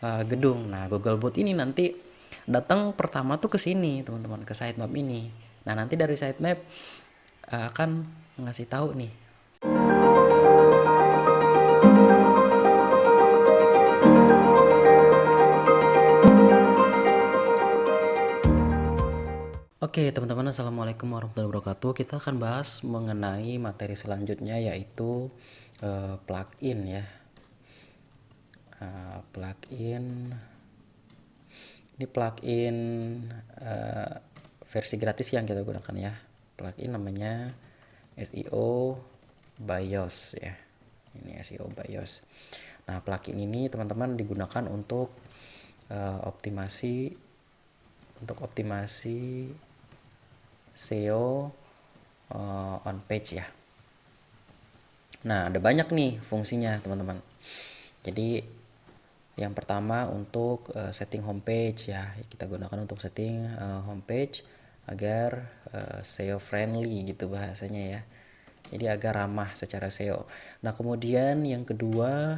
gedung. Nah, Googlebot ini nanti datang pertama tuh ke sini, teman-teman, ke sitemap ini. Nah, nanti dari sitemap akan ngasih tahu nih. Oke, teman-teman, assalamualaikum warahmatullahi wabarakatuh. Kita akan bahas mengenai materi selanjutnya, yaitu plugin ya. Plugin ini plugin eh, versi gratis yang kita gunakan ya. Plugin namanya SEO BIOS ya. Ini SEO BIOS. Nah, plugin ini teman-teman digunakan untuk optimasi SEO on page ya. Nah, ada banyak nih fungsinya, teman-teman. Jadi yang pertama untuk setting homepage ya, kita gunakan untuk setting homepage agar SEO friendly gitu bahasanya ya. Jadi agar ramah secara SEO. Nah, kemudian yang kedua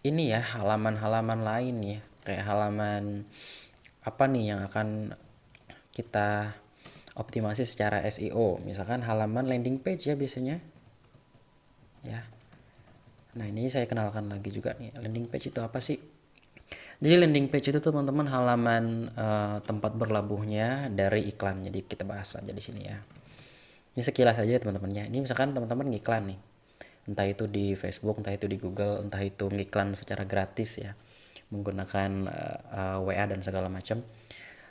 ini ya, halaman-halaman lain ya. Kayak halaman apa nih yang akan kita optimasi secara SEO. Misalkan halaman landing page ya biasanya. Ya. Nah, ini saya kenalkan lagi juga nih. Landing page itu apa sih? Jadi landing page itu teman-teman halaman tempat berlabuhnya dari iklan. Jadi kita bahas aja di sini ya. Ini sekilas aja teman-teman ya. Ini misalkan teman-teman ngiklan nih. Entah itu di Facebook, entah itu di Google, entah itu ngiklan secara gratis ya. Menggunakan WA dan segala macam.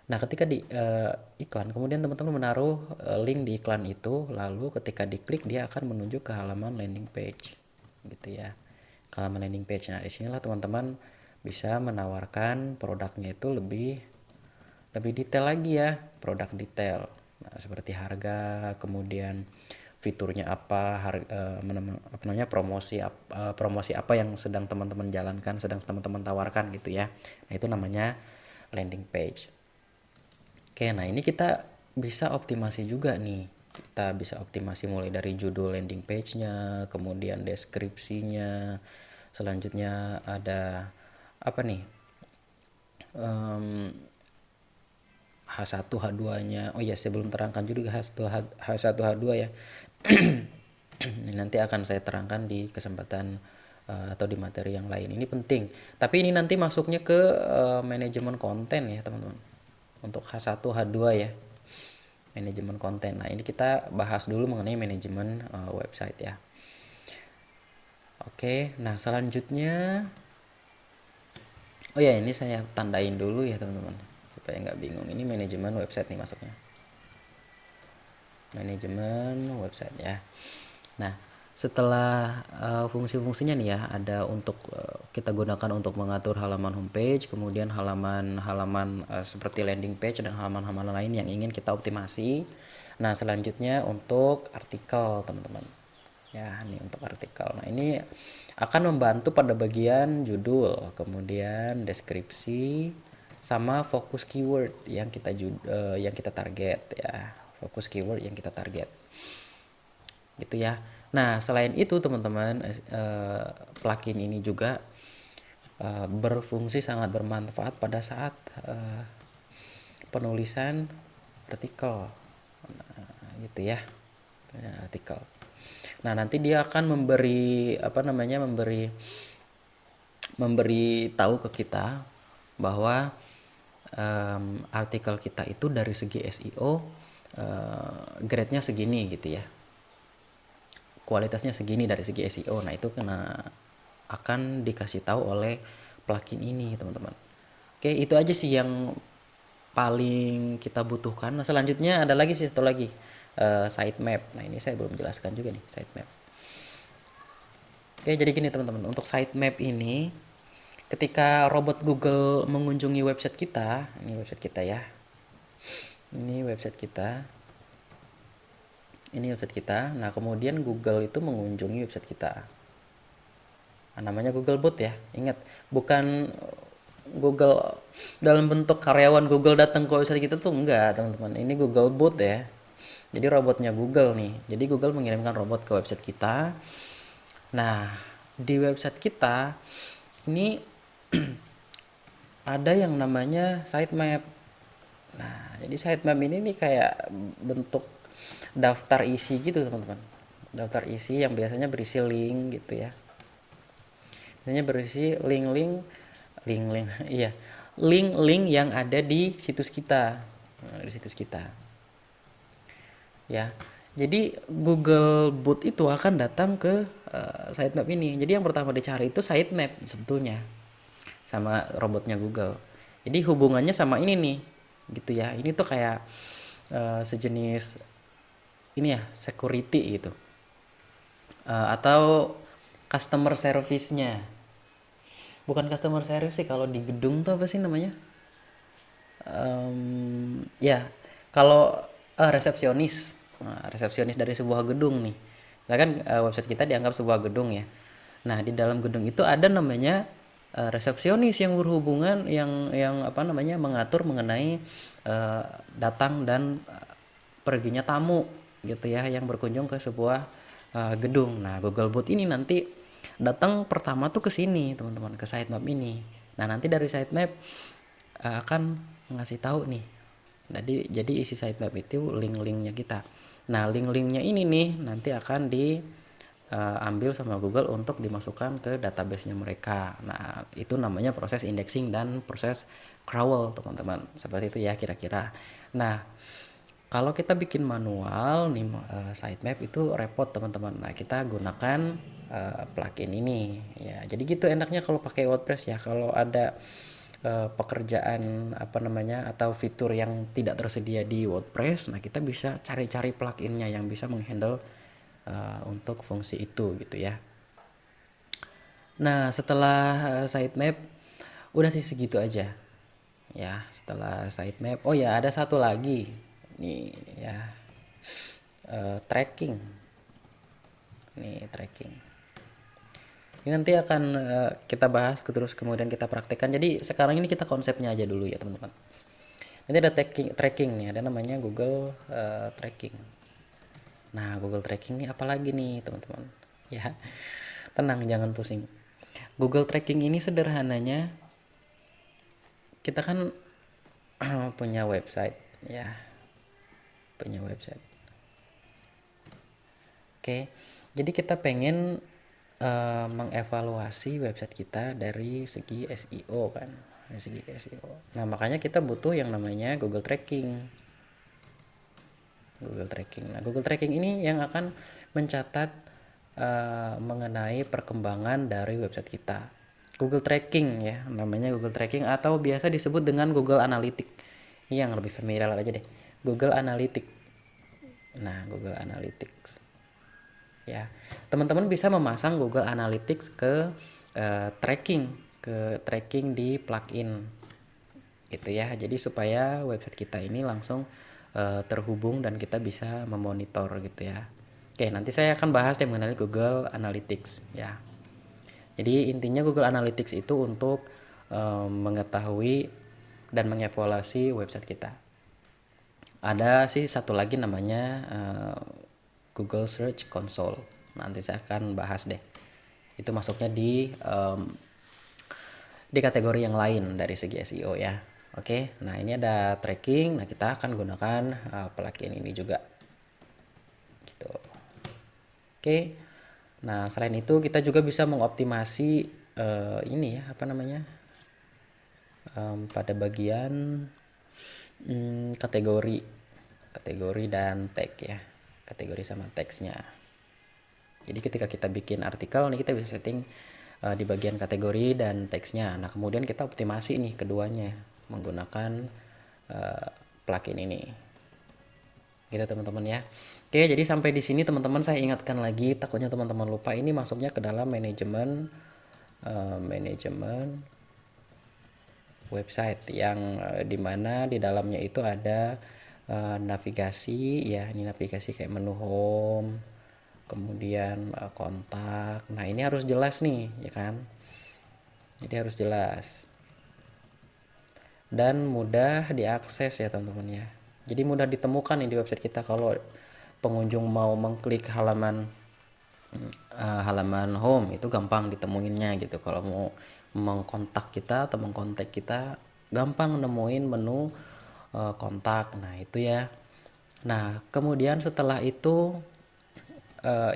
Nah, ketika di iklan, kemudian teman-teman menaruh link di iklan itu, lalu ketika diklik dia akan menuju ke halaman landing page, gitu ya. Ke halaman landing page. Nah, disinilah teman-teman bisa menawarkan produknya itu lebih lebih detail lagi ya, produk detail. Nah, seperti harga, kemudian fiturnya apa, apa namanya promosi apa yang sedang teman-teman jalankan, sedang teman-teman tawarkan gitu ya. Nah, itu namanya landing page. Oke, nah ini kita bisa optimasi juga nih. Kita bisa optimasi mulai dari judul landing page-nya, kemudian deskripsinya. Selanjutnya ada apa nih? Em, H1 H2-nya. Oh iya, saya belum terangkan juga H1 H2 ya. Nanti akan saya terangkan di kesempatan atau di materi yang lain. Ini penting. Tapi ini nanti masuknya ke manajemen konten ya, teman-teman. Untuk H1 H2 ya. Manajemen konten. Nah, ini kita bahas dulu mengenai manajemen website ya. Oke, nah selanjutnya, oh ya ini saya tandain dulu ya teman-teman supaya nggak bingung. Ini manajemen website nih masuknya. Manajemen website ya. Nah, setelah fungsi-fungsinya nih ya, ada untuk kita gunakan untuk mengatur halaman homepage, kemudian halaman-halaman seperti landing page dan halaman-halaman lain yang ingin kita optimasi. Nah, selanjutnya untuk artikel, teman-teman. Ya, ini untuk artikel. Nah, ini akan membantu pada bagian judul, kemudian deskripsi, sama fokus keyword yang kita target ya. Fokus keyword yang kita target gitu ya. Nah, selain itu teman-teman, plugin ini juga berfungsi sangat bermanfaat pada saat penulisan artikel. Nah, gitu ya. Artikel. Nah, nanti dia akan memberi apa namanya? memberi tahu ke kita bahwa artikel kita itu dari segi SEO grade-nya segini gitu ya. Kualitasnya segini dari segi SEO. Nah, itu akan dikasih tahu oleh plugin ini, teman-teman. Oke, itu aja sih yang paling kita butuhkan. Nah, selanjutnya ada lagi sih satu lagi, sitemap. Nah, ini saya belum jelaskan juga nih, sitemap. Oke, jadi gini teman-teman, untuk sitemap ini ketika robot Google mengunjungi website kita, ini website kita ya. Ini website kita. Ini website kita. Nah, kemudian Google itu mengunjungi website kita. Nah, namanya Googlebot ya. Ingat, bukan Google dalam bentuk karyawan Google datang ke website kita tuh enggak, teman-teman. Ini Googlebot ya. Jadi robotnya Google nih. Jadi Google mengirimkan robot ke website kita. Nah, di website kita ini ada yang namanya sitemap. Nah, jadi sitemap ini nih kayak bentuk daftar isi gitu teman-teman. Daftar isi yang biasanya berisi link gitu ya. Biasanya berisi link-link iya, link-link yang ada di situs kita. Nah, di situs kita. Ya. Jadi Google Boot itu akan datang ke sitemap ini. Jadi yang pertama dicari itu sitemap sebetulnya sama robotnya Google. Jadi hubungannya sama ini nih, gitu ya. Ini tuh kayak sejenis ini ya, security gitu. Atau customer service-nya. Bukan customer service sih, kalau di gedung tuh apa sih namanya? Ya, kalau resepsionis. Nah, resepsionis dari sebuah gedung nih. Nah kan website kita dianggap sebuah gedung ya. Nah, di dalam gedung itu ada namanya resepsionis yang berhubungan yang apa namanya mengatur mengenai eh, datang dan perginya tamu gitu ya yang berkunjung ke sebuah gedung. Nah, Google Bot ini nanti datang pertama tuh ke sini, teman-teman, ke sitemap ini. Nah, nanti dari sitemap akan ngasih tahu nih. Jadi isi sitemap itu link-linknya kita. Nah, link-linknya ini nih nanti akan diambil sama Google untuk dimasukkan ke database-nya mereka. Nah, itu namanya proses indexing dan proses crawl, teman-teman. Seperti itu ya kira-kira. Nah, kalau kita bikin manual nih sitemap itu repot, teman-teman. Nah, kita gunakan plugin ini ya. Jadi gitu enaknya kalau pakai WordPress ya. Kalau ada pekerjaan apa namanya atau fitur yang tidak tersedia di WordPress, nah kita bisa cari-cari pluginnya yang bisa menghandle untuk fungsi itu gitu ya. Nah, setelah sitemap udah sih segitu aja. Ya, setelah sitemap, oh ya ada satu lagi. Nih ya, tracking. Nih tracking. Ini nanti akan kita bahas terus kemudian kita praktekkan. Jadi sekarang ini kita konsepnya aja dulu ya, teman-teman. Nanti ada tracking nih, ada namanya Google Tracking. Nah, Google Tracking ini apalagi nih, teman-teman? Ya, tenang, jangan pusing. Google Tracking ini sederhananya kita kan punya website, ya, punya website. Oke, jadi kita pengen mengevaluasi website kita dari segi SEO kan, dari segi SEO. Nah, makanya kita butuh yang namanya Google Tracking. Google Tracking. Nah, Google Tracking ini yang akan mencatat mengenai perkembangan dari website kita. Google Tracking ya, namanya Google Tracking atau biasa disebut dengan Google Analytics. Ini yang lebih familiar aja deh. Google Analytics. Nah, Google Analytics. Ya, teman-teman bisa memasang Google Analytics ke tracking di plugin gitu ya. Jadi supaya website kita ini langsung terhubung dan kita bisa memonitor gitu ya. Oke, nanti saya akan bahas deh mengenai Google Analytics ya. Jadi intinya Google Analytics itu untuk mengetahui dan mengevaluasi website kita. Ada sih satu lagi namanya Google Search Console. Nanti saya akan bahas deh. Itu masuknya di kategori yang lain dari segi SEO ya. Oke, nah ini ada tracking. Nah kita akan gunakan plugin ini juga. Gitu. Oke. Nah selain itu kita juga bisa mengoptimasi ini ya apa namanya pada bagian kategori dan tag ya. Kategori sama teksnya. Jadi ketika kita bikin artikel nih kita bisa setting di bagian kategori dan teksnya. Nah kemudian kita optimasi nih keduanya menggunakan plugin ini. Gitu teman-teman ya. Oke, jadi sampai di sini teman-teman saya ingatkan lagi, takutnya teman-teman lupa ini masuknya ke dalam manajemen website yang dimana di dalamnya itu ada navigasi ya, ini navigasi kayak menu home, kemudian kontak. Nah ini harus jelas nih ya kan, jadi harus jelas dan mudah diakses ya teman-teman ya. Jadi mudah ditemukan nih di website kita kalau pengunjung mau mengklik halaman home itu gampang ditemuinnya gitu. Kalau mau mengkontak kita atau mengkontak kita, gampang nemuin menu kontak. Nah, itu ya. Nah, kemudian setelah itu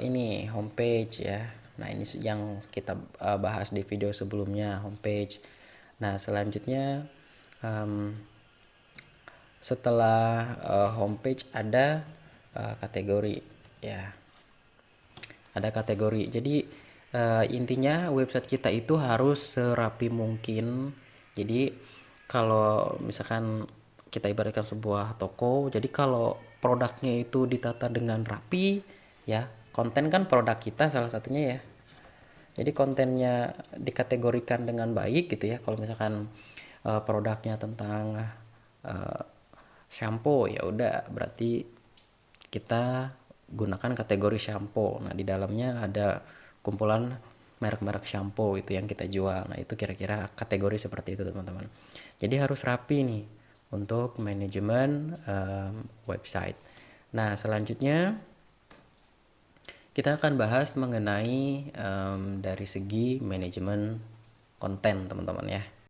ini homepage ya. Nah, ini yang kita bahas di video sebelumnya, homepage. Nah, selanjutnya setelah homepage ada kategori ya. Ada kategori. Jadi intinya website kita itu harus serapi mungkin. Jadi kalau misalkan kita ibaratkan sebuah toko, jadi kalau produknya itu ditata dengan rapi ya, konten kan produk kita salah satunya ya. Jadi kontennya dikategorikan dengan baik gitu ya. Kalau misalkan produknya tentang uh, shampoo, ya udah berarti kita gunakan kategori shampoo. Nah, di dalamnya ada kumpulan merek-merek shampoo itu yang kita jual. Nah, itu kira-kira kategori seperti itu, teman-teman. Jadi harus rapi nih untuk manajemen website. Nah, selanjutnya kita akan bahas mengenai dari segi manajemen konten, teman-teman ya.